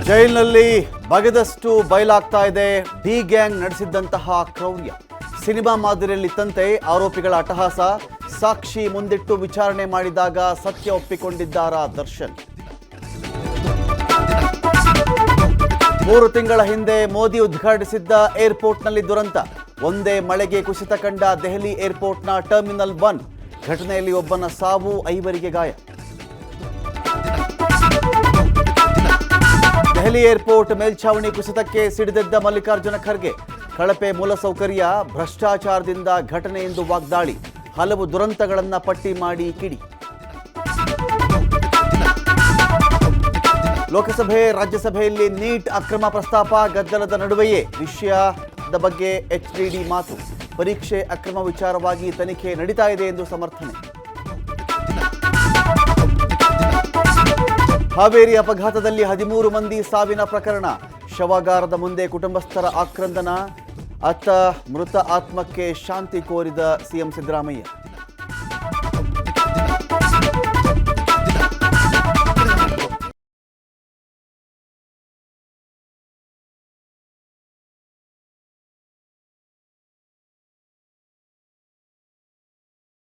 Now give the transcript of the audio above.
ಜೈಲಿನಲ್ಲಿ ಬಗೆದಷ್ಟು ಬಯಲಾಗ್ತಾ ಇದೆ D gang ನಡೆಸಿದ್ದಂತಹ ಕ್ರೌರ್ಯ. ಸಿನಿಮಾ ಮಾದರಿಯಲ್ಲಿತ್ತಂತೆ ಆರೋಪಿಗಳ ಅಟ್ಟಹಾಸ. ಸಾಕ್ಷಿ ಮುಂದಿಟ್ಟು ವಿಚಾರಣೆ ಮಾಡಿದಾಗ ಸತ್ಯ ಒಪ್ಪಿಕೊಂಡಿದ್ದಾರಾ ದರ್ಶನ್. 3 ತಿಂಗಳ ಹಿಂದೆ ಮೋದಿ ಉದ್ಘಾಟಿಸಿದ್ದ ಏರ್ಪೋರ್ಟ್ನಲ್ಲಿ ದುರಂತ. ಒಂದೇ ಮಳೆಗೆ ಕುಸಿತ ಕಂಡ ದೆಹಲಿ ಏರ್ಪೋರ್ಟ್ನ ಟರ್ಮಿನಲ್ 1. ಘಟನೆಯಲ್ಲಿ ಒಬ್ಬನ ಸಾವು, 5 ಗಾಯ. ದೆಹಲಿ ಏರ್ಪೋರ್ಟ್ ಮೇಲ್ಛಾವಣಿ ಕುಸಿತಕ್ಕೆ ಸಿಡಿದೆದ್ದ ಮಲ್ಲಿಕಾರ್ಜುನ ಖರ್ಗೆ. ಕಳಪೆ ಮೂಲಸೌಕರ್ಯ, ಭ್ರಷ್ಟಾಚಾರದಿಂದ ಘಟನೆ ಎಂದು ವಾಗ್ದಾಳಿ. ಹಲವು ದುರಂತಗಳನ್ನು ಪಟ್ಟಿ ಮಾಡಿ ಕಿಡಿ. ಲೋಕಸಭೆ ರಾಜ್ಯಸಭೆಯಲ್ಲಿ ನೀಟ್ ಅಕ್ರಮ ಪ್ರಸ್ತಾಪ. ಗದ್ದಲದ ನಡುವೆಯೇ ವಿಷಯದ ಬಗ್ಗೆ HDD ಮಾತು. ಪರೀಕ್ಷೆ ಅಕ್ರಮ ವಿಚಾರವಾಗಿ ತನಿಖೆ ನಡೀತಾ ಇದೆ ಎಂದು ಸಮರ್ಥನೆ. ಹಾವೇರಿ ಅಪಘಾತದಲ್ಲಿ 13 ಮಂದಿ ಸಾವಿನ ಪ್ರಕರಣ. ಶವಾಗಾರದ ಮುಂದೆ ಕುಟುಂಬಸ್ಥರ ಆಕ್ರಂದನ. ಅತ್ತ ಮೃತ ಆತ್ಮಕ್ಕೆ ಶಾಂತಿ ಕೋರಿದ ಸಿಎಂ ಸಿದ್ದರಾಮಯ್ಯ.